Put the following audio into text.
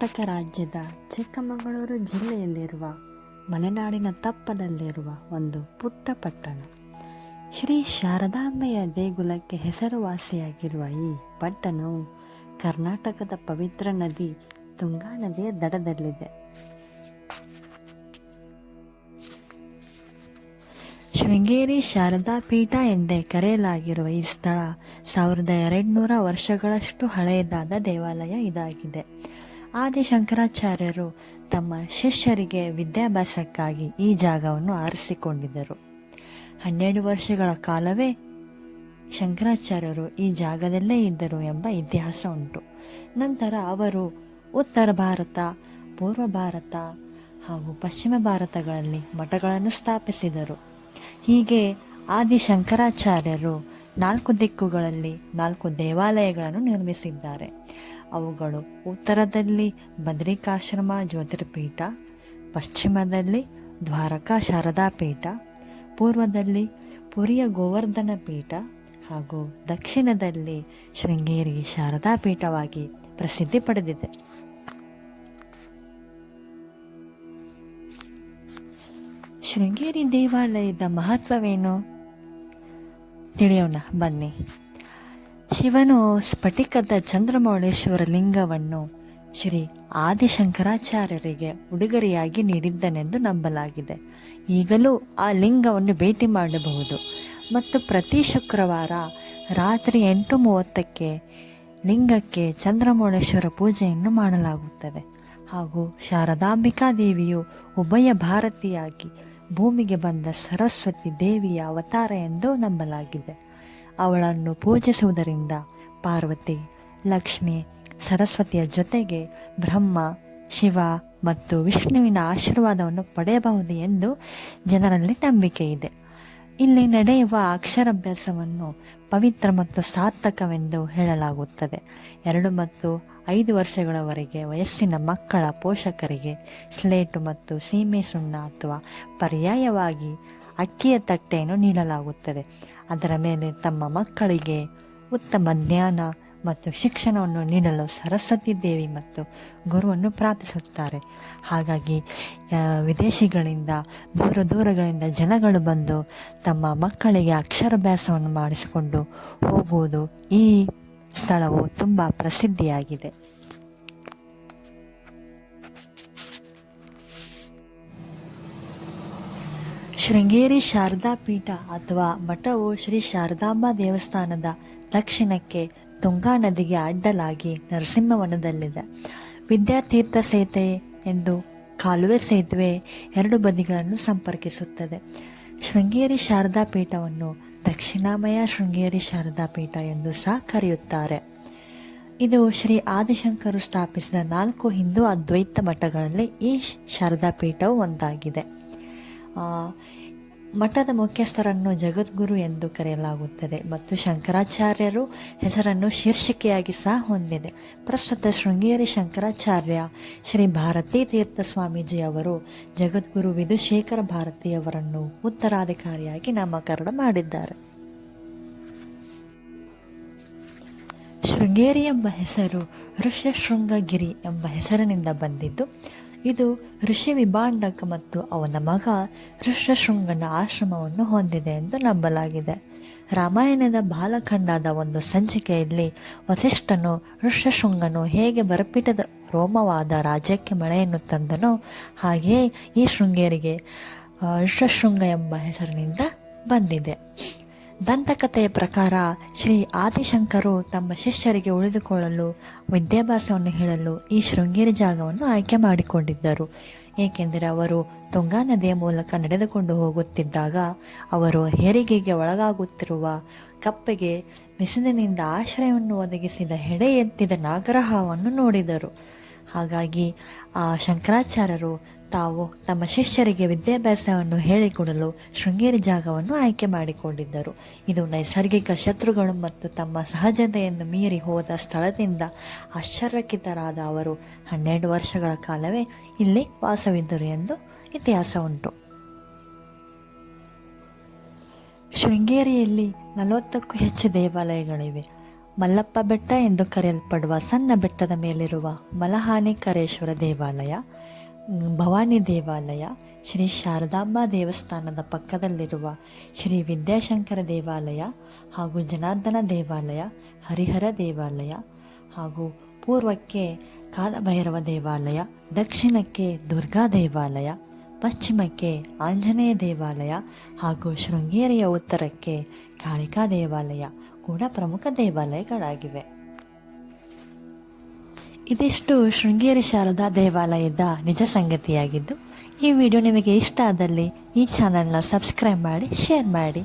ಕರ್ನಾಟಕ ರಾಜ್ಯದ ಚಿಕ್ಕಮಗಳೂರು ಜಿಲ್ಲೆಯಲ್ಲಿರುವ ಮಲೆನಾಡಿನ ತಪ್ಪದಲ್ಲಿರುವ ಒಂದು ಪುಟ್ಟ ಪಟ್ಟಣ. ಶ್ರೀ ಶಾರದಾಂಬೆಯ ದೇಗುಲಕ್ಕೆ ಹೆಸರುವಾಸಿಯಾಗಿರುವ ಈ ಪಟ್ಟಣವು ಕರ್ನಾಟಕದ ಪವಿತ್ರ ನದಿ ತುಂಗಾ ನದಿಯ ದಡದಲ್ಲಿದೆ. ಶೃಂಗೇರಿ ಶಾರದಾ ಪೀಠ ಎಂದೇ ಕರೆಯಲಾಗಿರುವ ಈ ಸ್ಥಳ 1200 ವರ್ಷಗಳಷ್ಟು ಹಳೆಯದಾದ ದೇವಾಲಯ ಇದಾಗಿದೆ. ಆದಿಶಂಕರಾಚಾರ್ಯರು ತಮ್ಮ ಶಿಷ್ಯರಿಗೆ ವಿದ್ಯಾಭ್ಯಾಸಕ್ಕಾಗಿ ಈ ಜಾಗವನ್ನು ಆರಿಸಿಕೊಂಡಿದ್ದರು. 12 ವರ್ಷಗಳ ಕಾಲವೇ ಶಂಕರಾಚಾರ್ಯರು ಈ ಜಾಗದಲ್ಲೇ ಇದ್ದರು ಎಂಬ ಇತಿಹಾಸ ಉಂಟು. ನಂತರ ಅವರು ಉತ್ತರ ಭಾರತ, ಪೂರ್ವ ಭಾರತ ಹಾಗೂ ಪಶ್ಚಿಮ ಭಾರತಗಳಲ್ಲಿ ಮಠಗಳನ್ನು ಸ್ಥಾಪಿಸಿದರು. ಹೀಗೆ ಆದಿಶಂಕರಾಚಾರ್ಯರು 4 ದಿಕ್ಕುಗಳಲ್ಲಿ 4 ದೇವಾಲಯಗಳನ್ನು ನಿರ್ಮಿಸಿದ್ದಾರೆ. ಅವುಗಳು ಉತ್ತರದಲ್ಲಿ ಬದ್ರಿಕಾಶ್ರಮ ಜ್ಯೋತಿರ್ಪೀಠ, ಪಶ್ಚಿಮದಲ್ಲಿ ದ್ವಾರಕಾ ಶಾರದಾ ಪೀಠ, ಪೂರ್ವದಲ್ಲಿ ಪುರಿಯ ಗೋವರ್ಧನ ಪೀಠ ಹಾಗೂ ದಕ್ಷಿಣದಲ್ಲಿ ಶೃಂಗೇರಿ ಶಾರದಾ ಪೀಠವಾಗಿ ಪ್ರಸಿದ್ಧಿ ಪಡೆದಿದೆ. ಶೃಂಗೇರಿ ದೇವಾಲಯದ ಮಹತ್ವವೇನು ತಿಳಿಯೋಣ ಬನ್ನಿ. ಶಿವನು ಸ್ಫಟಿಕದ ಚಂದ್ರಮೌಳೇಶ್ವರ ಲಿಂಗವನ್ನು ಶ್ರೀ ಆದಿಶಂಕರಾಚಾರ್ಯರಿಗೆ ಉಡುಗೊರೆಯಾಗಿ ನೀಡಿದ್ದನೆಂದು ನಂಬಲಾಗಿದೆ. ಈಗಲೂ ಆ ಲಿಂಗವನ್ನು ಭೇಟಿ ಮಾಡಬಹುದು ಮತ್ತು ಪ್ರತಿ ಶುಕ್ರವಾರ ರಾತ್ರಿ 8:30ಕ್ಕೆ ಲಿಂಗಕ್ಕೆ ಚಂದ್ರಮೌಳೇಶ್ವರ ಪೂಜೆಯನ್ನು ಮಾಡಲಾಗುತ್ತದೆ. ಹಾಗೂ ಶಾರದಾಂಬಿಕಾ ದೇವಿಯು ಉಭಯ ಭಾರತಿಯಾಗಿ ಭೂಮಿಗೆ ಬಂದ ಸರಸ್ವತಿ ದೇವಿಯ ಅವತಾರ ಎಂದು ನಂಬಲಾಗಿದೆ. ಅವಳನ್ನು ಪೂಜಿಸುವುದರಿಂದ ಪಾರ್ವತಿ, ಲಕ್ಷ್ಮಿ, ಸರಸ್ವತಿಯ ಜೊತೆಗೆ ಬ್ರಹ್ಮ, ಶಿವ ಮತ್ತು ವಿಷ್ಣುವಿನ ಆಶೀರ್ವಾದವನ್ನು ಪಡೆಯಬಹುದು ಎಂದು ಜನರಲ್ಲಿ ನಂಬಿಕೆ ಇದೆ. ಇಲ್ಲಿ ನಡೆಯುವ ಅಕ್ಷರಾಭ್ಯಾಸವನ್ನು ಪವಿತ್ರ ಮತ್ತು ಸಾರ್ಥಕವೆಂದು ಹೇಳಲಾಗುತ್ತದೆ. 2 ಮತ್ತು 5 ವರ್ಷಗಳವರೆಗೆ ವಯಸ್ಸಿನ ಮಕ್ಕಳ ಪೋಷಕರಿಗೆ ಸ್ಲೇಟು ಮತ್ತು ಸೀಮೆ ಸುಣ್ಣ ಅಥವಾ ಪರ್ಯಾಯವಾಗಿ ಅಕ್ಕಿಯ ತಟ್ಟೆಯನ್ನು ನೀಡಲಾಗುತ್ತದೆ. ಅದರ ಮೇಲೆ ತಮ್ಮ ಮಕ್ಕಳಿಗೆ ಉತ್ತಮ ಜ್ಞಾನ ಮತ್ತು ಶಿಕ್ಷಣವನ್ನು ನೀಡಲು ಸರಸ್ವತಿ ದೇವಿ ಮತ್ತು ಗುರುವನ್ನು ಪ್ರಾರ್ಥಿಸುತ್ತಾರೆ. ಹಾಗಾಗಿ ವಿದೇಶಿಗಳಿಂದ ದೂರಗಳಿಂದ ಜನಗಳು ಬಂದು ತಮ್ಮ ಮಕ್ಕಳಿಗೆ ಅಕ್ಷರಾಭ್ಯಾಸವನ್ನು ಮಾಡಿಸಿಕೊಂಡು ಹೋಗುವುದು ಈ ಸ್ಥಳವು ತುಂಬ ಪ್ರಸಿದ್ಧಿಯಾಗಿದೆ. ಶೃಂಗೇರಿ ಶಾರದಾ ಪೀಠ ಅಥವಾ ಮಠವು ಶ್ರೀ ಶಾರದಾಂಬಾ ದೇವಸ್ಥಾನದ ದಕ್ಷಿಣಕ್ಕೆ ತುಂಗಾ ನದಿಗೆ ಅಡ್ಡಲಾಗಿ ನರಸಿಂಹವನದಲ್ಲಿದೆ. ವಿದ್ಯಾತೀರ್ಥ ಸೇತುವೆ ಎಂದು ಕಾಲುವೆ ಸೇತುವೆ 2 ಬದಿಗಳನ್ನು ಸಂಪರ್ಕಿಸುತ್ತದೆ. ಶೃಂಗೇರಿ ಶಾರದಾ ಪೀಠವನ್ನು ದಕ್ಷಿಣಾಮಯ ಶೃಂಗೇರಿ ಶಾರದಾ ಪೀಠ ಎಂದು ಸಹ ಕರೆಯುತ್ತಾರೆ. ಇದು ಶ್ರೀ ಆದಿಶಂಕರು ಸ್ಥಾಪಿಸಿದ 4 ಹಿಂದೂ ಅದ್ವೈತ ಮಠಗಳಲ್ಲಿ ಈ ಶಾರದಾ ಪೀಠವು ಒಂದಾಗಿದೆ. ಮಠದ ಮುಖ್ಯಸ್ಥರನ್ನು ಜಗದ್ಗುರು ಎಂದು ಕರೆಯಲಾಗುತ್ತದೆ ಮತ್ತು ಶಂಕರಾಚಾರ್ಯರು ಹೆಸರನ್ನು ಶೀರ್ಷಿಕೆಯಾಗಿ ಸಹ ಹೊಂದಿದೆ. ಪ್ರಸ್ತುತ ಶೃಂಗೇರಿ ಶಂಕರಾಚಾರ್ಯ ಶ್ರೀ ಭಾರತೀ ತೀರ್ಥ ಸ್ವಾಮೀಜಿ ಅವರು ಜಗದ್ಗುರು ವಿಧುಶೇಖರ ಭಾರತಿಯವರನ್ನು ಉತ್ತರಾಧಿಕಾರಿಯಾಗಿ ನಾಮಕರಣ ಮಾಡಿದ್ದಾರೆ. ಶೃಂಗೇರಿ ಎಂಬ ಹೆಸರು ಋಷ್ಯಶೃಂಗಗಿರಿ ಎಂಬ ಹೆಸರಿನಿಂದ ಬಂದಿದ್ದು, ಇದು ಋಷಿ ವಿಭಾಂಡಕ ಮತ್ತು ಅವನ ಮಗ ಋಷ್ಯಶೃಂಗನ ಆಶ್ರಮವನ್ನು ಹೊಂದಿದೆ ಎಂದು ನಂಬಲಾಗಿದೆ. ರಾಮಾಯಣದ ಬಾಲಖಂಡದ ಒಂದು ಸಂಚಿಕೆಯಲ್ಲಿ ವಸಿಷ್ಠನು ಋಷ್ಯಶೃಂಗನು ಹೇಗೆ ಬರಪೀಠದ ರೋಮವಾದ ರಾಜ್ಯಕ್ಕೆ ಮಳೆಯನ್ನು ತಂದನೋ ಹಾಗೆಯೇ ಈ ಶೃಂಗೇರಿಗೆ ಋಷ್ಯಶೃಂಗ ಎಂಬ ಹೆಸರಿನಿಂದ ಬಂದಿದೆ. ದಂತಕಥೆಯ ಪ್ರಕಾರ ಶ್ರೀ ಆದಿಶಂಕರು ತಮ್ಮ ಶಿಷ್ಯರಿಗೆ ಉಳಿದುಕೊಳ್ಳಲು ವಿದ್ಯಾಭ್ಯಾಸವನ್ನು ಹೇಳಲು ಈ ಶೃಂಗೇರಿ ಜಾಗವನ್ನು ಆಯ್ಕೆ ಮಾಡಿಕೊಂಡಿದ್ದರು. ಏಕೆಂದರೆ ಅವರು ತುಂಗಾ ನದಿಯ ಮೂಲಕ ನಡೆದುಕೊಂಡು ಹೋಗುತ್ತಿದ್ದಾಗ ಅವರು ಹೆರಿಗೆಗೆ ಒಳಗಾಗುತ್ತಿರುವ ಕಪ್ಪೆಗೆ ಬಿಸಿಲಿನಿಂದ ಆಶ್ರಯವನ್ನು ಒದಗಿಸಿದ ಹೆಡೆ ಎತ್ತಿದ ನಾಗರಹಾವನ್ನು ನೋಡಿದರು. ಹಾಗಾಗಿ ಆ ಶಂಕರಾಚಾರ್ಯರು ತಾವು ತಮ್ಮ ಶಿಷ್ಯರಿಗೆ ವಿದ್ಯಾಭ್ಯಾಸವನ್ನು ಹೇಳಿಕೊಡಲು ಶೃಂಗೇರಿ ಜಾಗವನ್ನು ಆಯ್ಕೆ ಮಾಡಿಕೊಂಡಿದ್ದರು. ಇದು ನೈಸರ್ಗಿಕ ಶತ್ರುಗಳು ಮತ್ತು ತಮ್ಮ ಸಹಜತೆಯನ್ನು ಮೀರಿ ಹೋದ ಸ್ಥಳದಿಂದ ಆಶ್ಚರ್ಯಚಕಿತರಾದ ಅವರು 12 ವರ್ಷಗಳ ಕಾಲವೇ ಇಲ್ಲಿ ವಾಸವಿದ್ದರು ಎಂದು ಇತಿಹಾಸ ಉಂಟು. ಶೃಂಗೇರಿಯಲ್ಲಿ 40ಕ್ಕೂ ಹೆಚ್ಚು ದೇವಾಲಯಗಳಿವೆ. ಮಲ್ಲಪ್ಪ ಬೆಟ್ಟ ಎಂದು ಕರೆಯಲ್ಪಡುವ ಸಣ್ಣ ಬೆಟ್ಟದ ಮೇಲಿರುವ ಮಲಹಾನೇಕರೇಶ್ವರ ದೇವಾಲಯ, ಭವಾನಿ ದೇವಾಲಯ, ಶ್ರೀ ಶಾರದಾಂಬಾ ದೇವಸ್ಥಾನದ ಪಕ್ಕದಲ್ಲಿರುವ ಶ್ರೀ ವಿದ್ಯಾಶಂಕರ ದೇವಾಲಯ ಹಾಗೂ ಜನಾರ್ದನ ದೇವಾಲಯ, ಹರಿಹರ ದೇವಾಲಯ ಹಾಗೂ ಪೂರ್ವಕ್ಕೆ ಕಾಲಭೈರವ ದೇವಾಲಯ, ದಕ್ಷಿಣಕ್ಕೆ ದುರ್ಗಾ ದೇವಾಲಯ, ಪಶ್ಚಿಮಕ್ಕೆ ಆಂಜನೇಯ ದೇವಾಲಯ ಹಾಗೂ ಶೃಂಗೇರಿಯ ಉತ್ತರಕ್ಕೆ ಕಾಳಿಕಾ ದೇವಾಲಯ ಕೂಡ ಪ್ರಮುಖ ದೇವಾಲಯಗಳಾಗಿವೆ. ಇದಿಷ್ಟು ಶೃಂಗೇರಿ ಶಾರದಾ ದೇವಾಲಯದ ನಿಜ ಸಂಗತಿಯಾಗಿದ್ದು, ಈ ವಿಡಿಯೋ ನಿಮಗೆ ಇಷ್ಟ ಆದಲ್ಲಿ ಈ ಚಾನಲ್ನ ಸಬ್ಸ್ಕ್ರೈಬ್ ಮಾಡಿ, ಶೇರ್ ಮಾಡಿ.